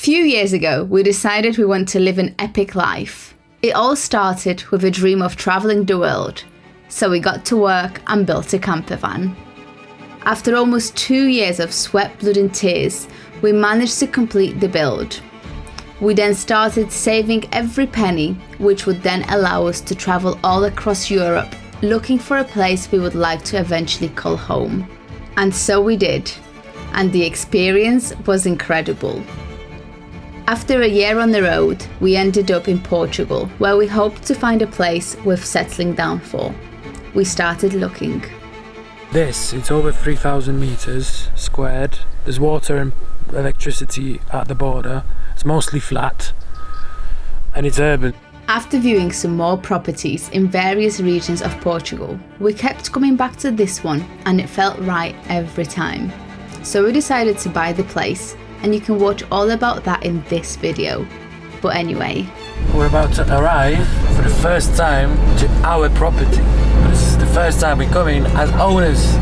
few years ago, we decided we want to live an epic life. It all started with a dream of travelling the world, so we got to work and built a camper van. After almost 2 years of sweat, blood and tears, we managed to complete the build. We then started saving every penny, which would then allow us to travel all across Europe, looking for a place we would like to eventually call home. And so we did, and the experience was incredible. After a year on the road, we ended up in Portugal, where we hoped to find a place worth settling down for. We started looking. It's over 3,000 meters squared. There's water and electricity at the border. It's mostly flat and it's urban. After viewing some more properties in various regions of Portugal, we kept coming back to this one and it felt right every time. So we decided to buy the place, and you can watch all about that in this video. But anyway, we're about to arrive for the first time to our property. This is the first time we're coming as owners.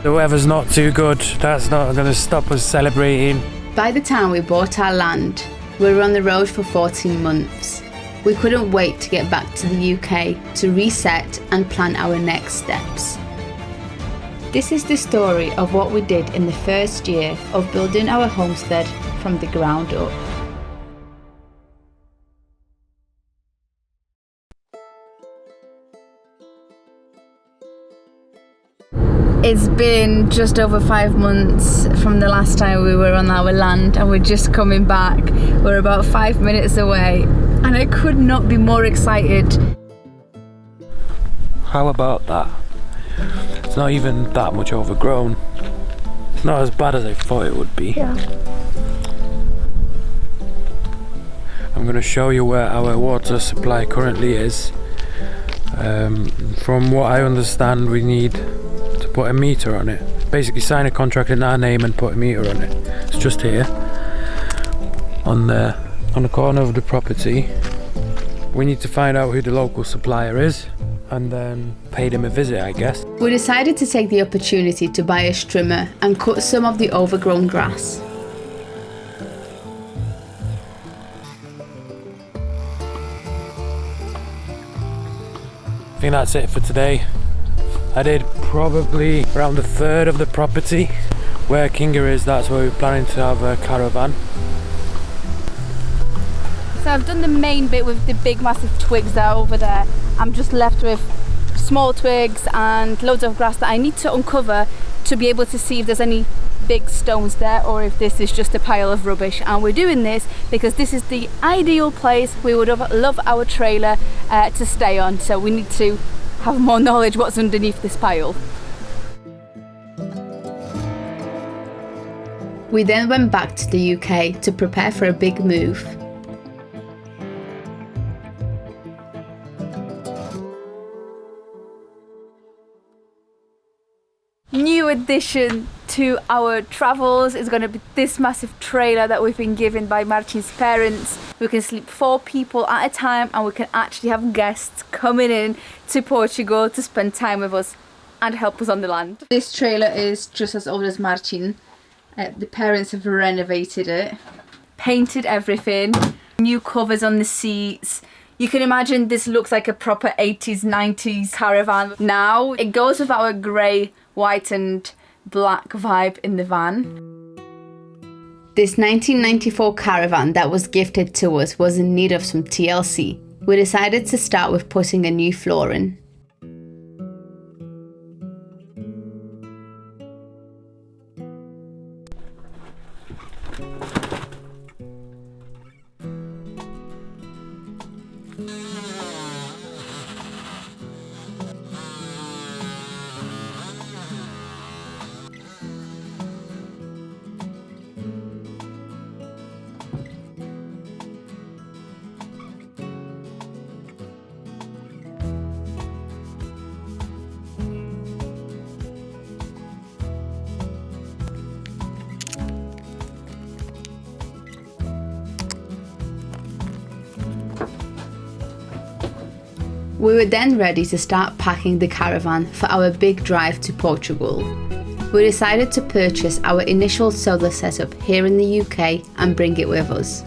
The weather's not too good. That's not going to stop us celebrating. By the time we bought our land, we were on the road for 14 months. We couldn't wait to get back to the UK to reset and plan our next steps. This is the story of what we did in the first year of building our homestead from the ground up. It's been just over 5 months from the last time we were on our land, and we're just coming back. We're about 5 minutes away, and I could not be more excited. How about that? It's not even that much overgrown. It's not as bad as I thought it would be. Yeah. I'm going to show you where our water supply currently is. From what I understand, we need to put a meter on it. Basically sign a contract in our name and put a meter on it. It's just here on the corner of the property. We need to find out who the local supplier is and then pay them a visit, I guess. We decided to take the opportunity to buy a trimmer and cut some of the overgrown grass. I think that's it for today. I did probably around a third of the property. Where Kinga is, that's where we're planning to have a caravan. So I've done the main bit with the big massive twigs that are over there. I'm just left with small twigs and loads of grass that I need to uncover to be able to see if there's any big stones there or if this is just a pile of rubbish. And we're doing this because this is the ideal place we would love our trailer to stay on. So we need to have more knowledge what's underneath this pile. We then went back to the UK to prepare for a big move. New addition to our travels is going to be this massive trailer that we've been given by Marcin's parents. We can sleep 4 people at a time, and we can actually have guests coming in to Portugal to spend time with us and help us on the land. This trailer is just as old as Marcin. The parents have renovated it, painted everything, new covers on the seats. You can imagine this looks like a proper 80s, 90s caravan. Now it goes with our grey, white and black vibe in the van. This 1994 caravan that was gifted to us was in need of some TLC. We decided to start with putting a new floor in. We were then ready to start packing the caravan for our big drive to Portugal. we decided to purchase our initial solar setup here in the UK and bring it with us.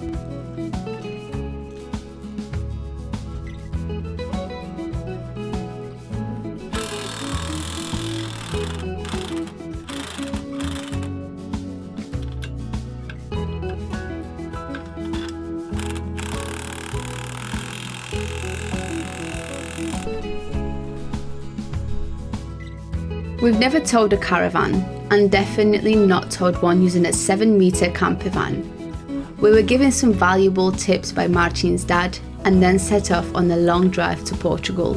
We've never towed a caravan, and definitely not towed one using a 7-metre camper van. We were given some valuable tips by Marcin's dad and then set off on a long drive to Portugal.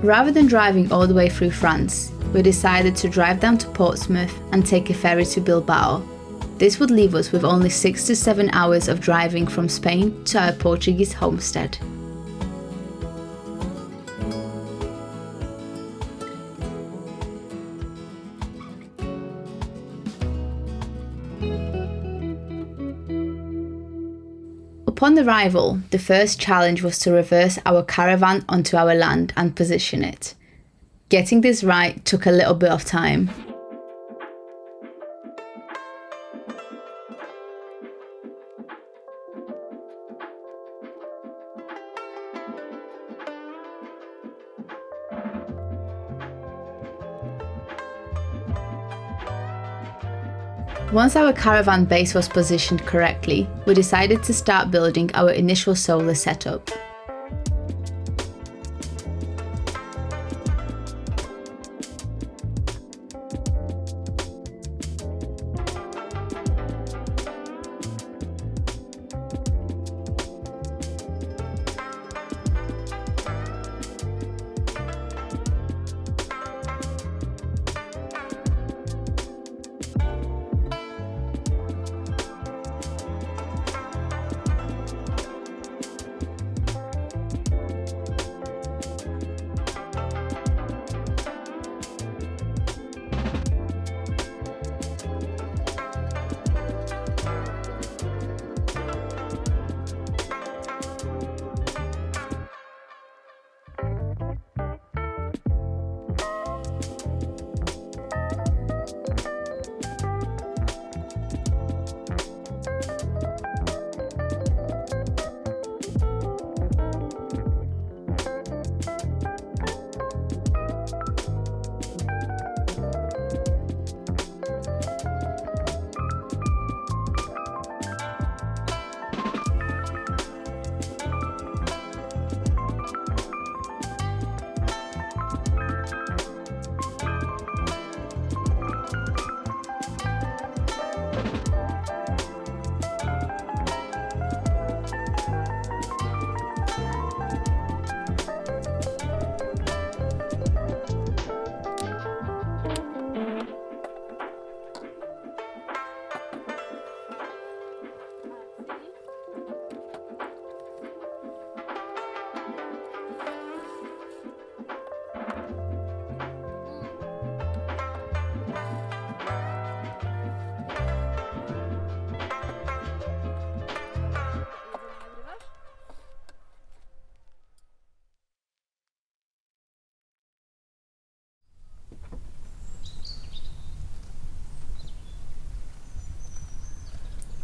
Rather than driving all the way through France, we decided to drive down to Portsmouth and take a ferry to Bilbao. This would leave us with only 6 to 7 hours of driving from Spain to our Portuguese homestead. Upon arrival, the first challenge was to reverse our caravan onto our land and position it. Getting this right took a little bit of time. Once our caravan base was positioned correctly, we decided to start building our initial solar setup.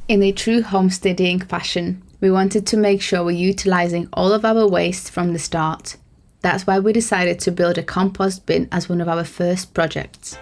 In a true homesteading fashion, we wanted to make sure we're utilising all of our waste from the start. That's why we decided to build a compost bin as one of our first projects.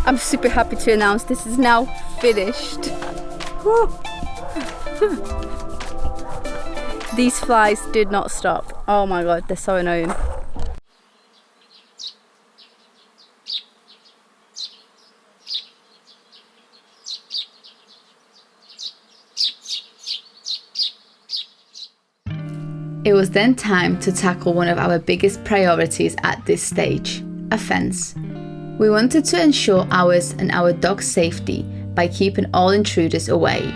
I'm super happy to announce this is now finished. These flies did not stop. Oh my god, they're so annoying. It was then time to tackle one of our biggest priorities at this stage, a fence. We wanted to ensure ours and our dog's safety by keeping all intruders away.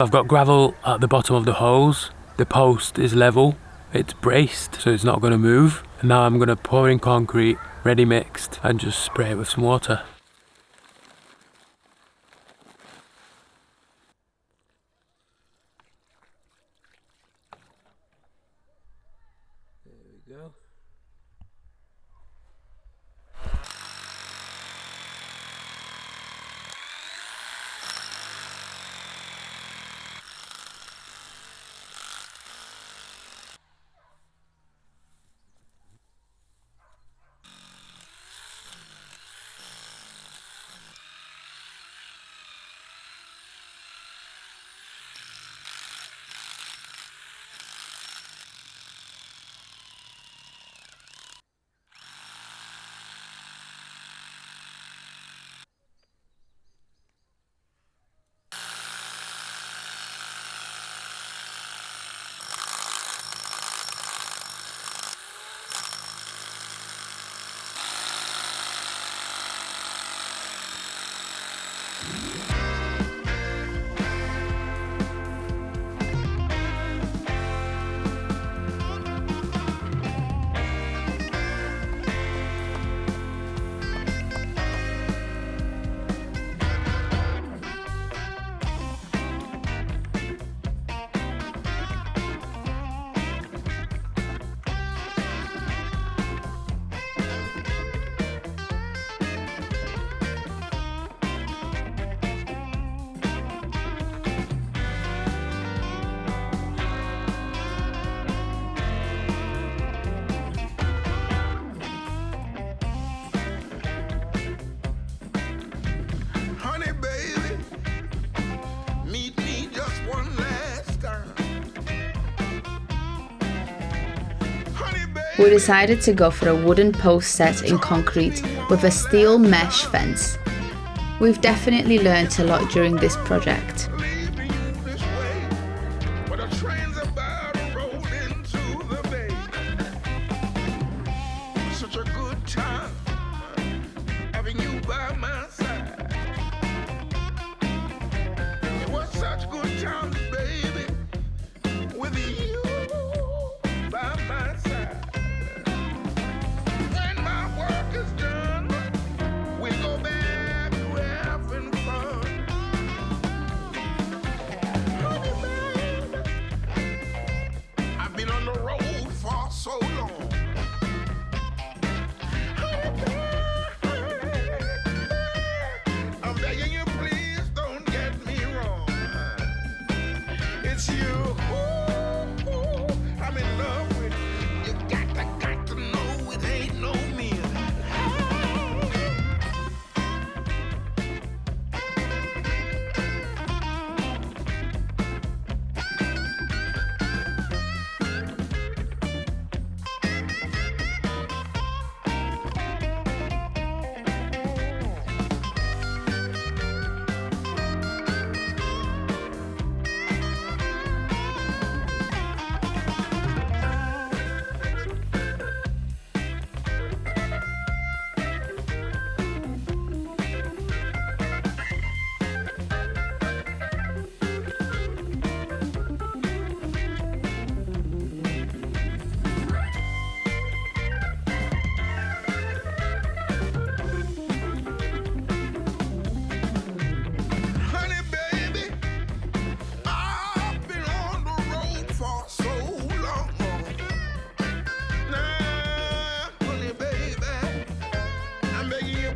I've got gravel at the bottom of the hose. The post is level, it's braced, so it's not going to move. And now I'm going to pour in concrete, ready mixed, and just spray it with some water. There we go. We decided to go for a wooden post set in concrete with a steel mesh fence. We've definitely learnt a lot during this project.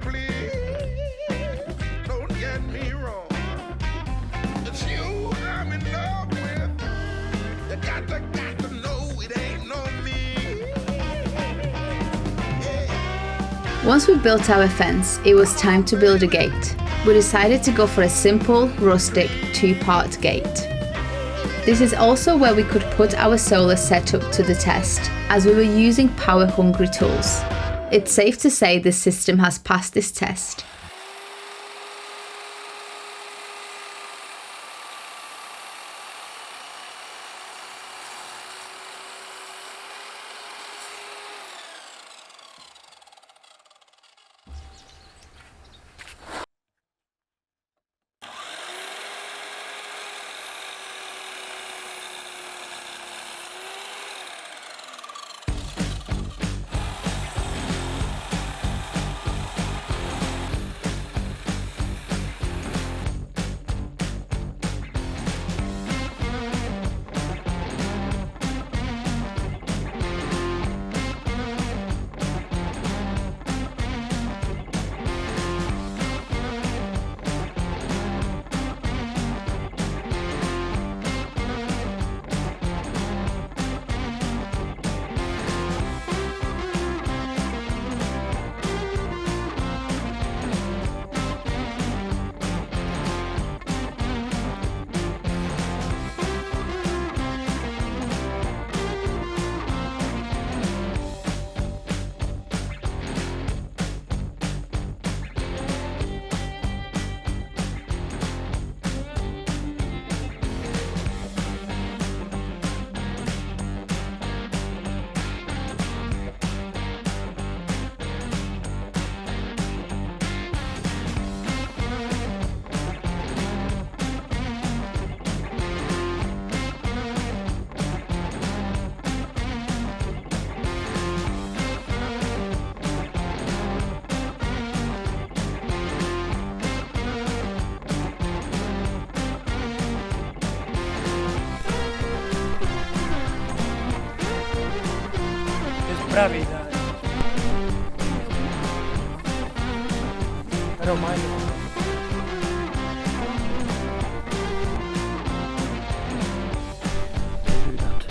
please, don't get me wrong. It's you I'm in love with. You got to know it ain't no me. Yeah. Once we built our fence, it was time to build a gate. We decided to go for a simple, rustic, 2-part gate. This is also where we could put our solar setup to the test, as we were using power-hungry tools. It's safe to say this system has passed this test. Bravi, dai. I don't mind it. Do that.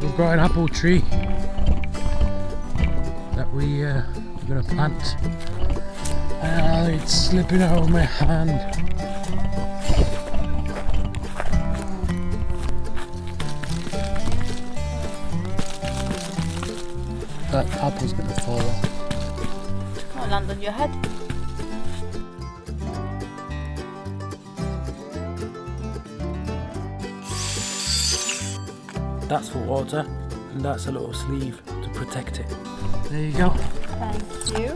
We've got an apple tree that we're going to plant. It's slipping out of my hand. That apple's going to fall off. I'll land on your head. That's for water, and that's a little sleeve to protect it. There you go. Thank you.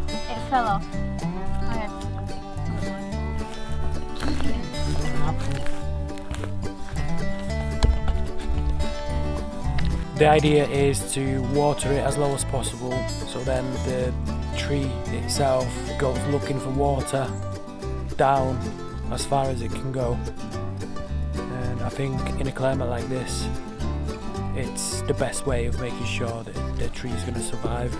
It fell off. Okay. The idea is to water it as low as possible, so then the tree itself goes looking for water down as far as it can go. And I think in a climate like this, it's the best way of making sure that the tree is going to survive.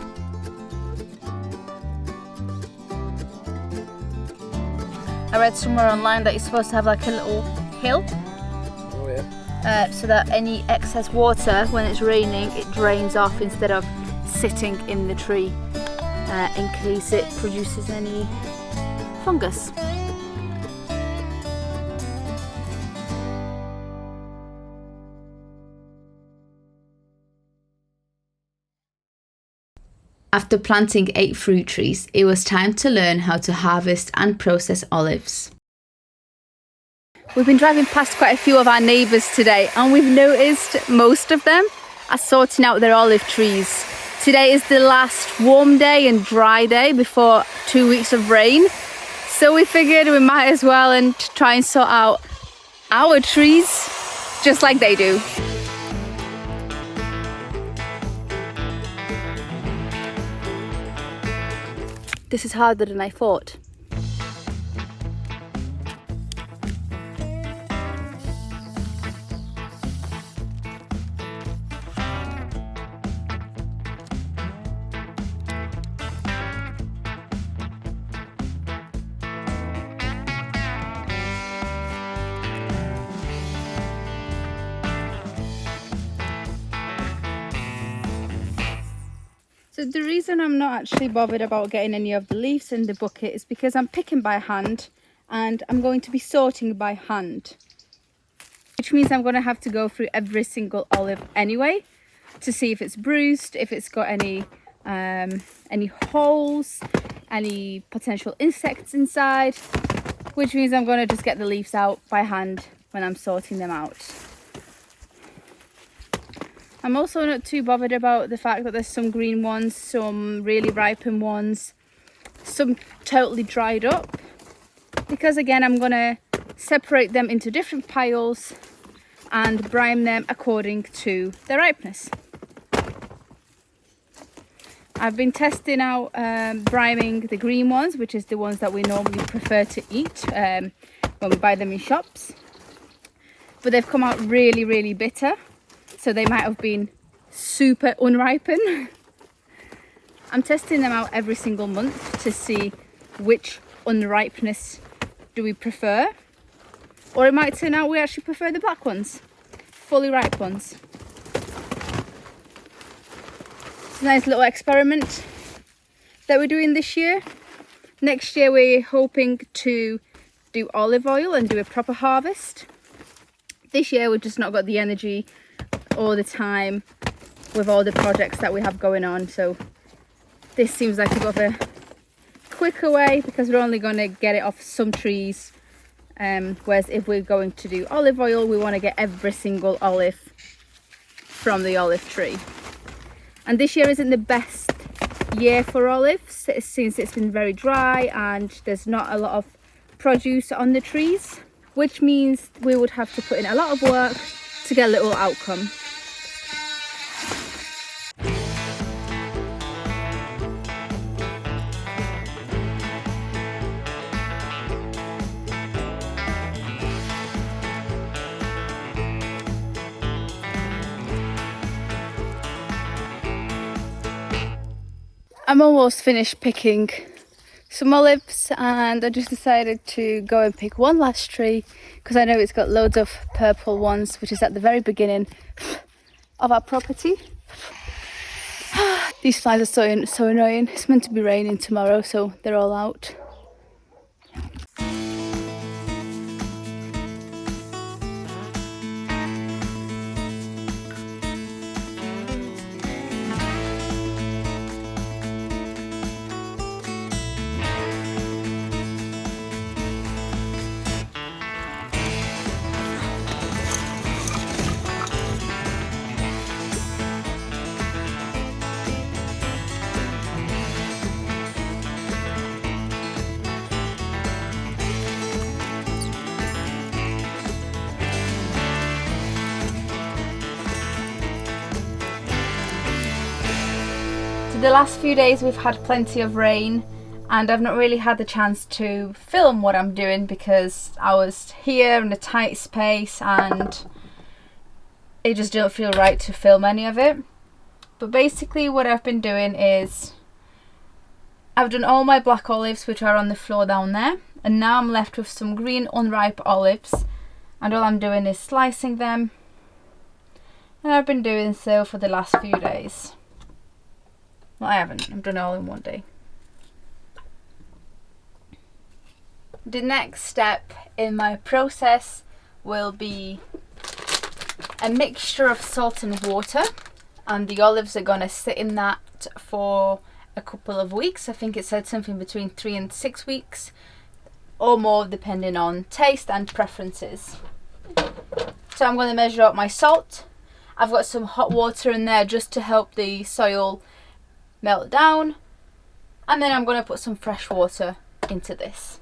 I read somewhere online that you're supposed to have like a little hill. Oh yeah. So that any excess water, when it's raining, it drains off instead of sitting in the tree in case it produces any fungus. After planting 8 fruit trees, it was time to learn how to harvest and process olives. We've been driving past quite a few of our neighbours today, and we've noticed most of them are sorting out their olive trees. Today is the last warm day and dry day before 2 weeks of rain, so we figured we might as well and try and sort out our trees just like they do. This is harder than I thought. So the reason I'm not actually bothered about getting any of the leaves in the bucket is because I'm picking by hand and I'm going to be sorting by hand. Which means I'm going to have to go through every single olive anyway to see if it's bruised, if it's got any holes, any potential insects inside. Which means I'm going to just get the leaves out by hand when I'm sorting them out. I'm also not too bothered about the fact that there's some green ones, some really ripened ones, some totally dried up, because again I'm going to separate them into different piles and brine them according to their ripeness. I've been testing out brining the green ones, which is the ones that we normally prefer to eat when we buy them in shops, but they've come out really bitter. So they might have been super unripened. I'm testing them out every single month to see which unripeness do we prefer. Or it might turn out we actually prefer the black ones, fully ripe ones. It's a nice little experiment that we're doing this year. Next year we're hoping to do olive oil and do a proper harvest. This year we've just not got the energy all the time with all the projects that we have going on, so this seems like a bit of a quicker way because we're only going to get it off some trees, whereas if we're going to do olive oil we want to get every single olive from the olive tree. And this year isn't the best year for olives since it's been very dry and there's not a lot of produce on the trees, which means we would have to put in a lot of work to get a little outcome. I'm almost finished picking some olives and I just decided to go and pick one last tree because I know it's got loads of purple ones, which is at the very beginning of our property. These flies are so annoying. It's meant to be raining tomorrow, so they're all out. The last few days we've had plenty of rain and I've not really had the chance to film what I'm doing because I was here in a tight space and it just didn't feel right to film any of it. But basically what I've been doing is I've done all my black olives, which are on the floor down there, and now I'm left with some green unripe olives and all I'm doing is slicing them, and I've been doing so for the last few days. Well, I haven't. I've done it all in one day. The next step in my process will be a mixture of salt and water, and the olives are going to sit in that for a couple of weeks. I think it said something between 3 and 6 weeks or more depending on taste and preferences. So I'm going to measure out my salt. I've got some hot water in there just to help the soil melt down, and then I'm going to put some fresh water into this.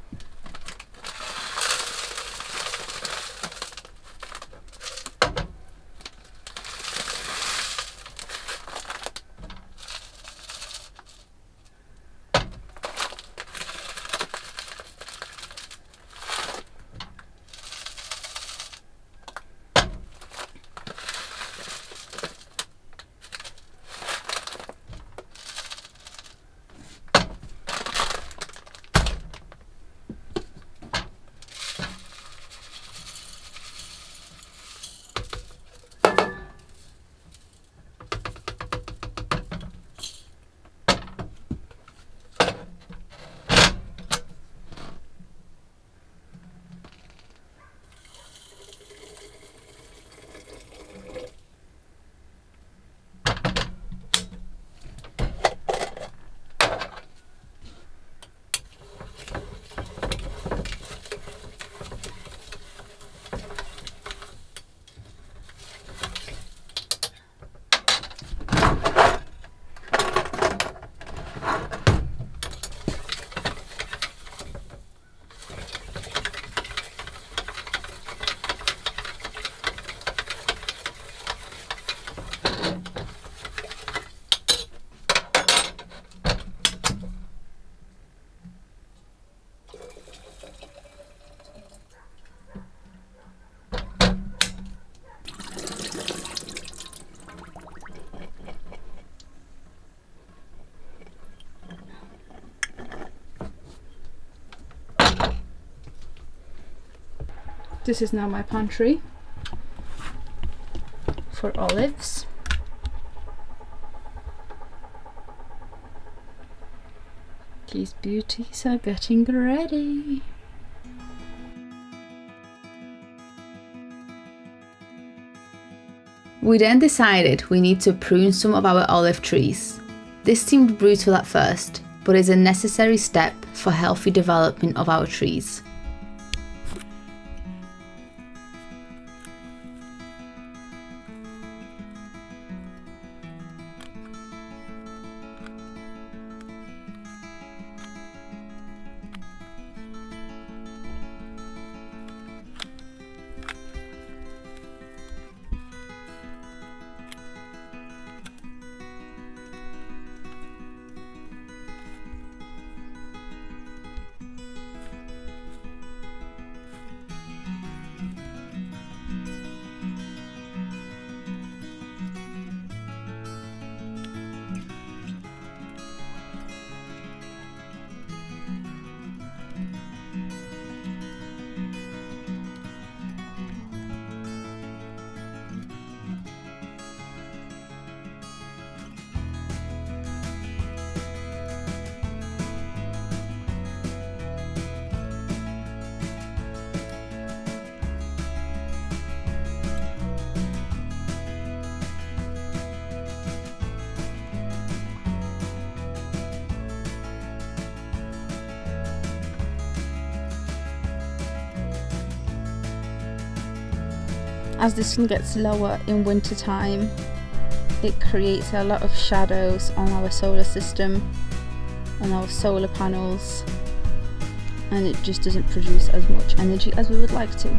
This is now my pantry for olives. These beauties are getting ready. We then decided we need to prune some of our olive trees. This seemed brutal at first, but is a necessary step for healthy development of our trees. As the sun gets lower in winter time, it creates a lot of shadows on our solar system, on our solar panels, and it just doesn't produce as much energy as we would like to.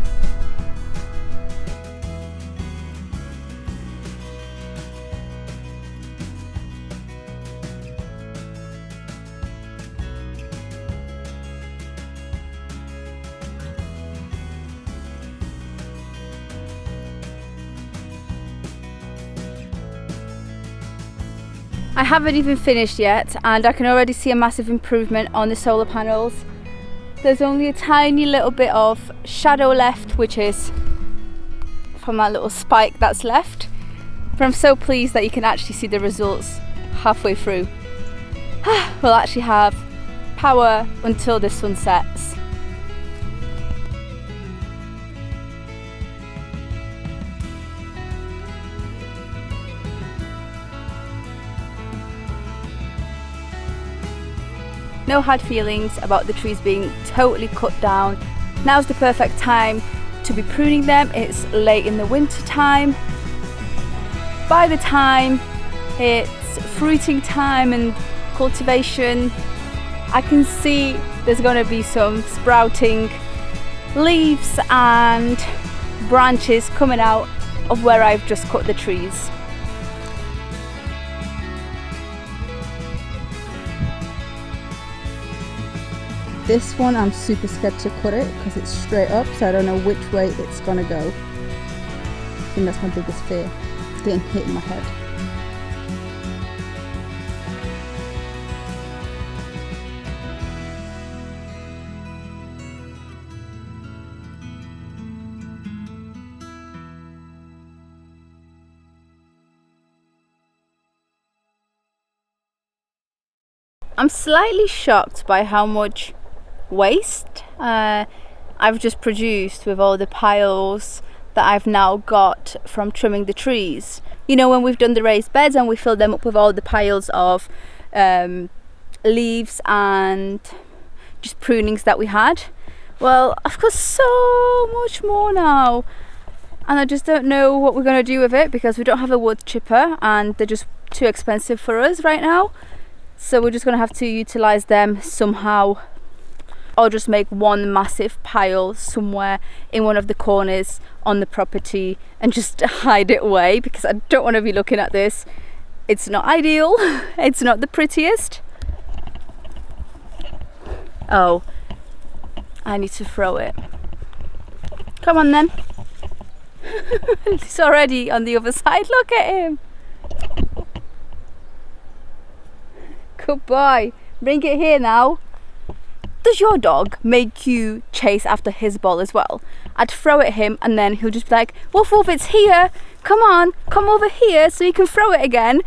I haven't even finished yet, and I can already see a massive improvement on the solar panels. There's only a tiny little bit of shadow left, which is from that little spike that's left. But I'm so pleased that you can actually see the results halfway through. We'll actually have power until the sun sets. No hard feelings about the trees being totally cut down. Now's the perfect time to be pruning them. It's late in the winter time. By the time it's fruiting time and cultivation, I can see there's going to be some sprouting leaves and branches coming out of where I've just cut the trees. This one I'm super scared to cut it because it's straight up, so I don't know which way it's gonna go. I think that's my biggest fear, it's getting hit in my head. I'm slightly shocked by how much waste I've just produced with all the piles that I've now got from trimming the trees. You know, when we've done the raised beds and we filled them up with all the piles of leaves and just prunings that we had, well, I've got so much more now, and I just don't know what we're going to do with it because we don't have a wood chipper and they're just too expensive for us right now. So we're just going to have to utilise them somehow, or just make one massive pile somewhere in one of the corners on the property and just hide it away, because I don't want to be looking at this. It's not ideal, it's not the prettiest. Oh, I need to throw it. Come on then. He's already on the other side, look at him. Good boy, bring it here now. Does your dog make you chase after his ball as well? I'd throw it at him and then he'll just be like, woof woof, it's here. Come on, come over here so you can throw it again.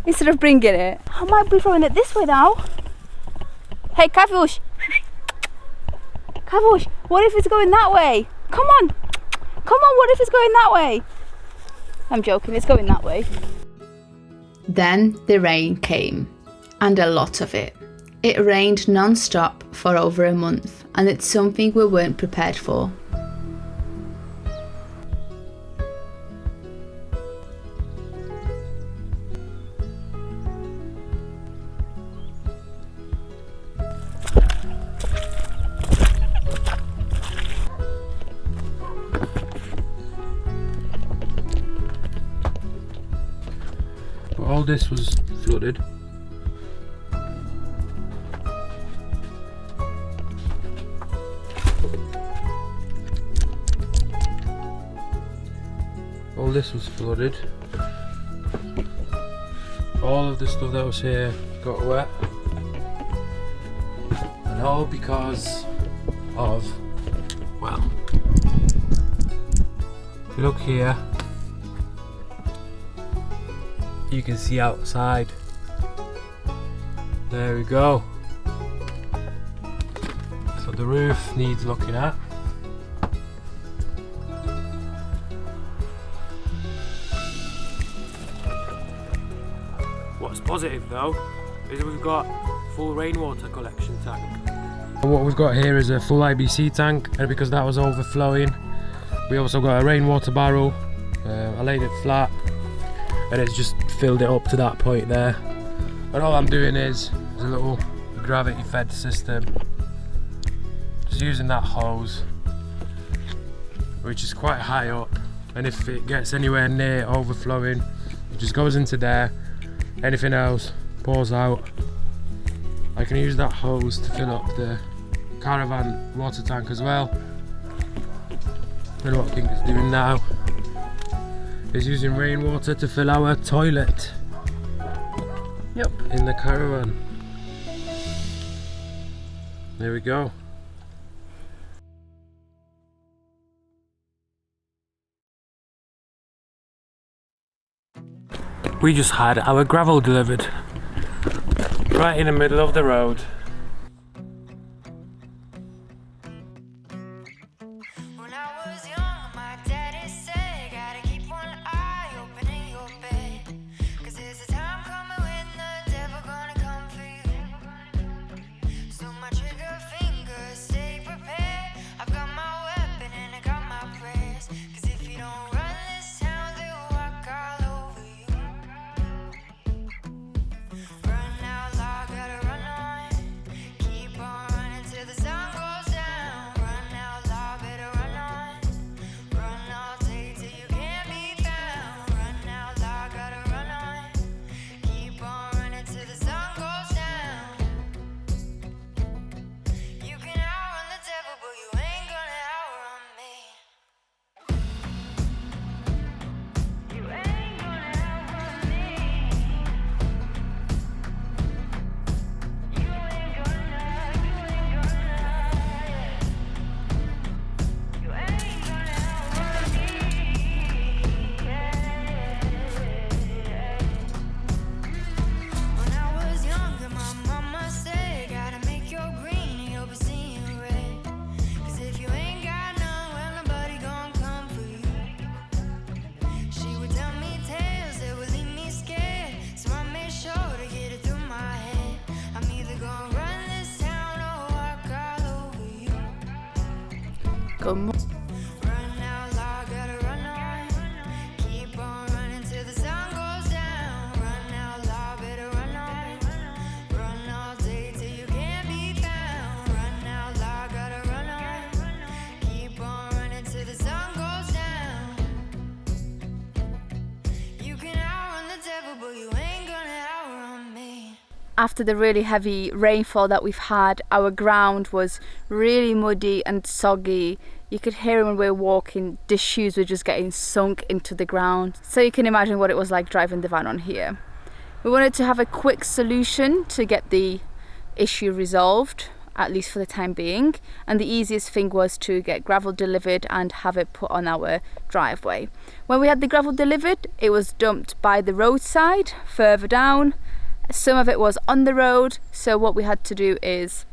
Instead of bringing it. I might be throwing it this way now. Hey, Kavush. Kavush, what if it's going that way? Come on. Come on, what if it's going that way? I'm joking, it's going that way. Then the rain came, and a lot of it. It rained non-stop for over a month, and it's something we weren't prepared for. All this was flooded. All this was flooded. All of the stuff that was here got wet. And all because of, well, if you look here, you can see outside. There we go. So the roof needs looking at. What's positive though is we've got full rainwater collection tank. What we've got here is a full IBC tank, and because that was overflowing, we also got a rainwater barrel. I laid it flat and it's just filled it up to that point there. And all I'm doing is a little gravity fed system. Just using that hose, which is quite high up, and if it gets anywhere near overflowing, it just goes into there. Anything else pours out. I can use that hose to fill up the caravan water tank as well. And what King is doing now is using rainwater to fill our toilet. Yep. In the caravan. There we go. We just had our gravel delivered right in the middle of the road. When I was young, my daddy said, gotta keep one eye open in your bed, 'cause there's a time coming when the devil gonna come for you. So my trigger finger, stay prepared. I've got my weapon and I got my prayers, 'cause if you don't run this town, they'll walk all over you. Run out loud, gotta run on. Keep on running till the sun goes down. Run out loud, better run on. Run all day till you can't be found. Run out loud, gotta run on. Keep on running till the sun goes down. You can outrun the devil, but you ain't gonna outrun me. You ain't gonna outrun me. You ain't gonna, you ain't gonna outrun me. When I was younger, my mama said, gotta make your green and you'll be seeing red. 'Cause if you ain't got none, well, nobody gon' come for you. She would tell me tales that would leave me scared, so I made sure to get it through my head. I'm either gonna run this town or walk all over you. Come on. Run out loud, gotta run on. Keep on running till the sun goes down. Run out loud, better run on. Run all day till you can't be found. Run out loud, gotta run on. Keep on running till the sun goes down. You can outrun the devil, but you ain't gonna outrun me. After the really heavy rainfall that we've had, our ground was really muddy and soggy. You could hear when we were walking, the shoes were just getting sunk into the ground. So you can imagine what it was like driving the van on here. We wanted to have a quick solution to get the issue resolved. at least for the time being. And the easiest thing was to get gravel delivered and have it put on our driveway. When we had the gravel delivered, it was dumped by the roadside further down. Some of it was on the road, so what we had to do is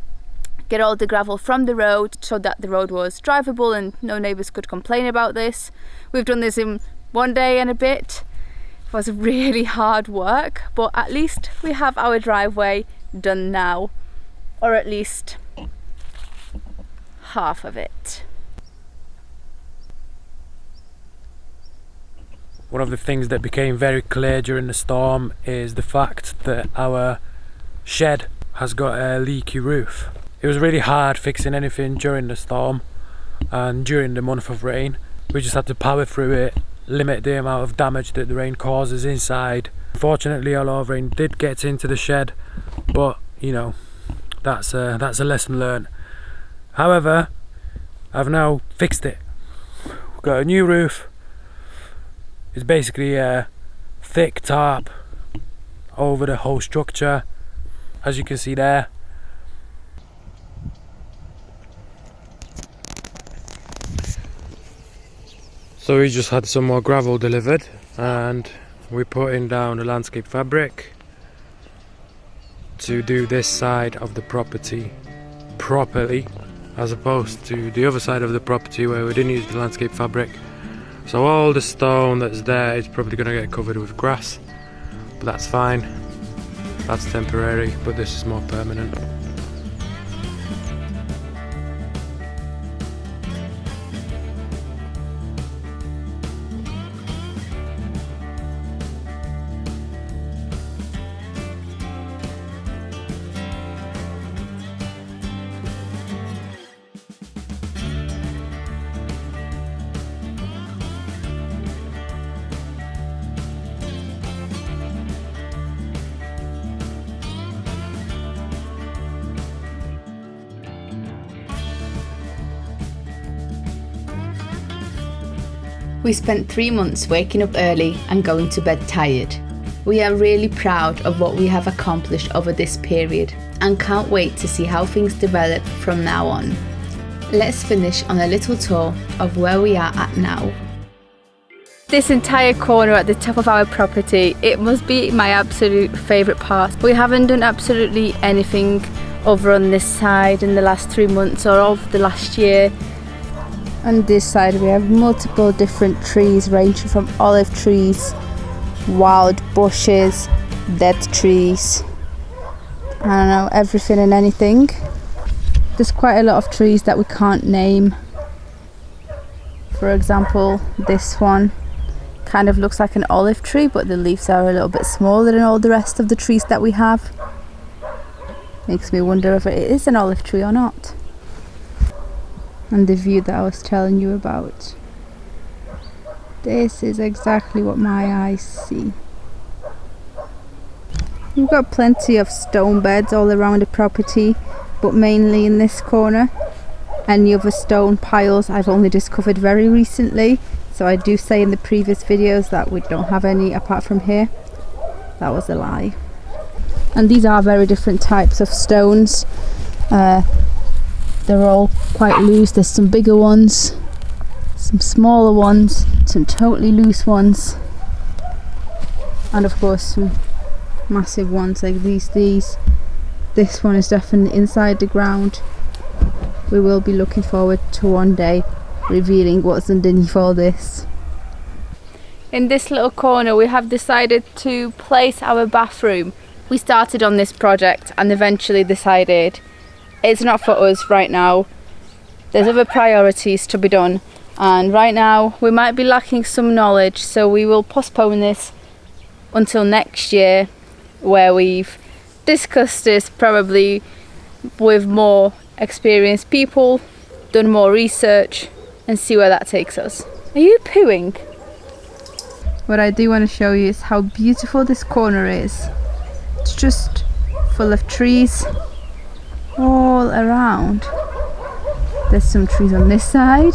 get all the gravel from the road so that the road was drivable and no neighbours could complain about this. We've done this in 1 day and a bit. It was really hard work, but at least we have our driveway done now, or at least half of it. One of the things that became very clear during the storm is the fact that our shed has got a leaky roof. It was really hard fixing anything during the storm and during the month of rain. We just had to power through it, limit the amount of damage that the rain causes inside. Unfortunately, a lot of rain did get into the shed, but you know, that's a lesson learned. However, I've now fixed it. We've got a new roof. It's basically a thick tarp over the whole structure, as you can see there. So we just had some more gravel delivered and we're putting down the landscape fabric to do this side of the property properly, as opposed to the other side of the property where we didn't use the landscape fabric. So all the stone that's there is probably going to get covered with grass, but that's fine, that's temporary, but this is more permanent. We spent 3 months waking up early and going to bed tired. We are really proud of what we have accomplished over this period and can't wait to see how things develop from now on. Let's finish on a little tour of where we are at now. This entire corner at the top of our property, it must be my absolute favourite part. We haven't done absolutely anything over on this side in the last 3 months or over the last year. On this side we have multiple different trees ranging from olive trees, wild bushes, dead trees, I don't know, everything and anything. There's quite a lot of trees that we can't name. For example, this one kind of looks like an olive tree, but the leaves are a little bit smaller than all the rest of the trees that we have. Makes me wonder if it is an olive tree or not. And the view that I was telling you about. This is exactly what my eyes see. We've got plenty of stone beds all around the property, but mainly in this corner. Any other stone piles I've only discovered very recently, so I do say in the previous videos that we don't have any apart from here. That was a lie. And these are very different types of stones. They're all quite loose. There's some bigger ones, some smaller ones, some totally loose ones, and of course some massive ones like these. This one is definitely inside the ground. We will be looking forward to one day revealing what's underneath all this. In this little corner we have decided to place our bathroom. We started on this project and eventually decided it's not for us right now. There's other priorities to be done, and right now we might be lacking some knowledge, so we will postpone this until next year, where we've discussed this probably with more experienced people, done more research, and see where that takes us. Are you pooing? What I do want to show you is how beautiful this corner is. It's just full of trees all around. There's some trees on this side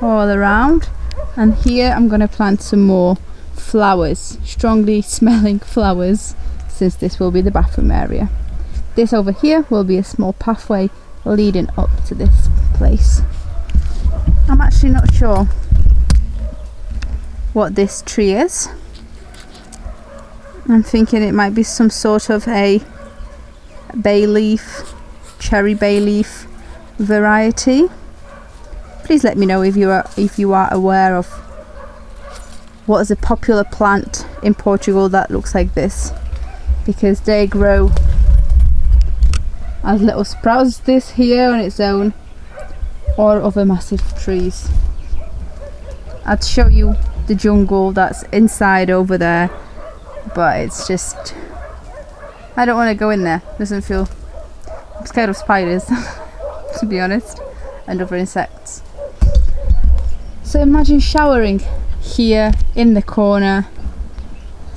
all around, and here I'm going to plant some more flowers, strongly smelling flowers, since this will be the bathroom area. This over here will be a small pathway leading up to this place. I'm actually not sure what this tree is. I'm thinking it might be some sort of a bay leaf, cherry bay leaf variety. Please let me know if you are aware of what is a popular plant in Portugal that looks like this, because they grow as little sprouts this here on its own, or other massive trees. I'd show you the jungle that's inside over there, but it's just, I don't want to go in there. Doesn't feel, I'm scared of spiders to be honest, and other insects. So imagine showering here in the corner,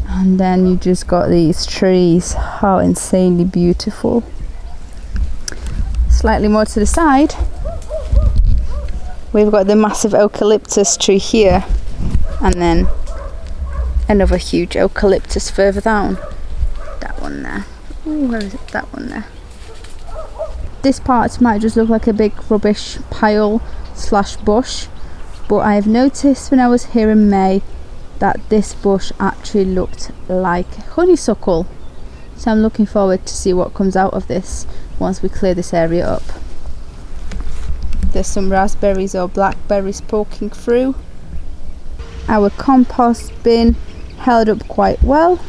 and then you just got these trees. How insanely beautiful. Slightly more to the side, we've got the massive eucalyptus tree here, and then another huge eucalyptus further down. That one there. Ooh, where is it? That one there. This part might just look like a big rubbish pile slash bush, but I have noticed when I was here in May that this bush actually looked like honeysuckle. So I'm looking forward to see what comes out of this once we clear this area up. There's some raspberries or blackberries poking through. Our compost bin held up quite well.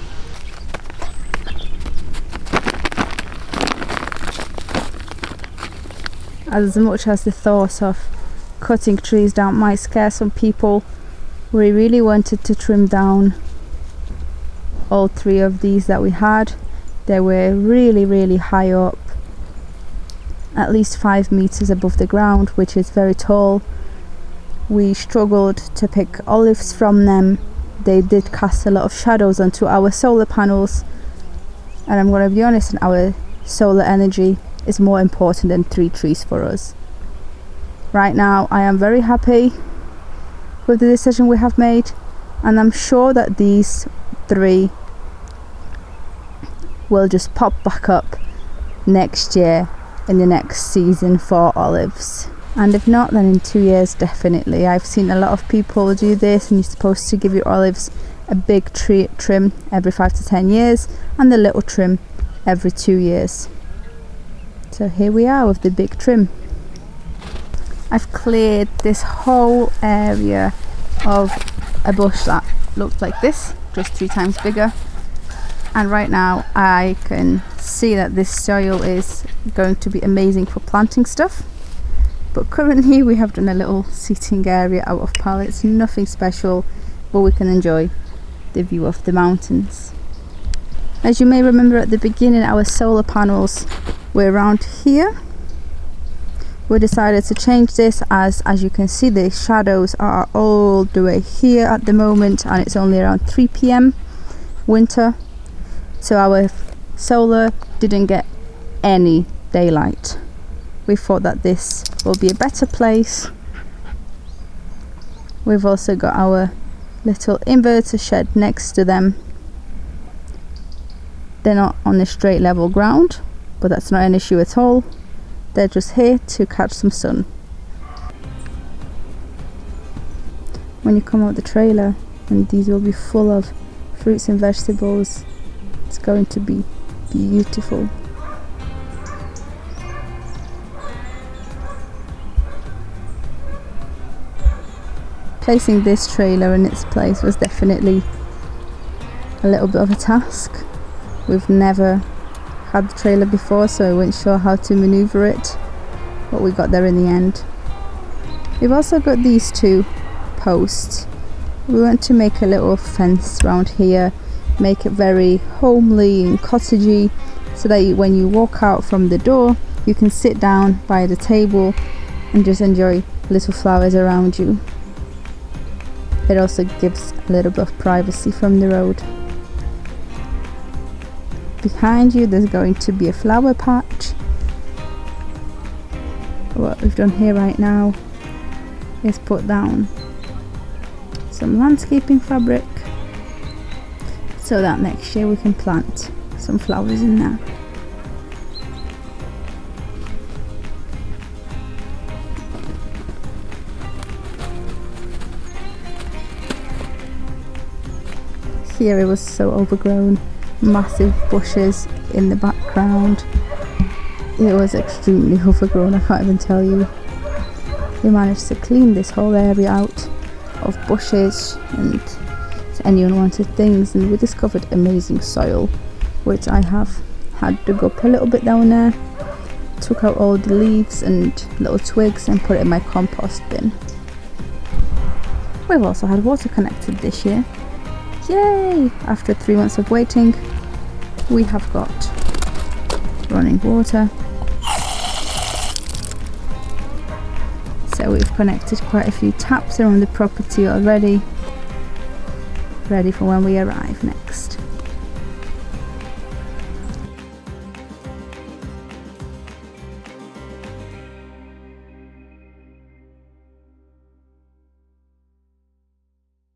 As much as the thought of cutting trees down might scare some people, we really wanted to trim down all 3 of these that we had. They were really high up, at least 5 meters above the ground, which is very tall. We struggled to pick olives from them. They did cast a lot of shadows onto our solar panels, and I'm going to be honest, our solar energy is more important than 3 trees for us. Right now I am very happy with the decision we have made, and I'm sure that these 3 will just pop back up next year in the next season for olives, and if not, then in 2 years definitely. I've seen a lot of people do this, and you're supposed to give your olives a big tree trim every 5 to 10 years and the little trim every 2 years. So here we are with the big trim. I've cleared this whole area of a bush that looked like this, just 3 times bigger, and right now I can see that this soil is going to be amazing for planting stuff. But currently we have done a little seating area out of pallets, nothing special, but we can enjoy the view of the mountains. As you may remember at the beginning, our solar panels were around here. We decided to change this as you can see the shadows are all the way here at the moment, and it's only around 3 p.m. winter, so our solar didn't get any daylight. We thought that this will be a better place. We've also got our little inverter shed next to them. They're not on the straight level ground, but that's not an issue at all. They're just here to catch some sun. When you come out the trailer, and these will be full of fruits and vegetables, it's going to be beautiful. Placing this trailer in its place was definitely a little bit of a task. We've never had the trailer before, so we weren't sure how to maneuver it, but we got there in the end. We've also got these 2 posts. We want to make a little fence around here, make it very homely and cottagey, so that when you walk out from the door you can sit down by the table and just enjoy little flowers around you. It also gives a little bit of privacy from the road. Behind you there's going to be a flower patch. What we've done here right now is put down some landscaping fabric so that next year we can plant some flowers in there. Here it was so overgrown, massive bushes in the background. It was extremely overgrown, I can't even tell you. We managed to clean this whole area out of bushes and anyone wanted things, and we discovered amazing soil, which I have had dug up a little bit down there. Took out all the leaves and little twigs and put it in my compost bin. We've also had water connected this year. Yay! After 3 months of waiting, we have got running water. So we've connected quite a few taps around the property already, ready for when we arrive next.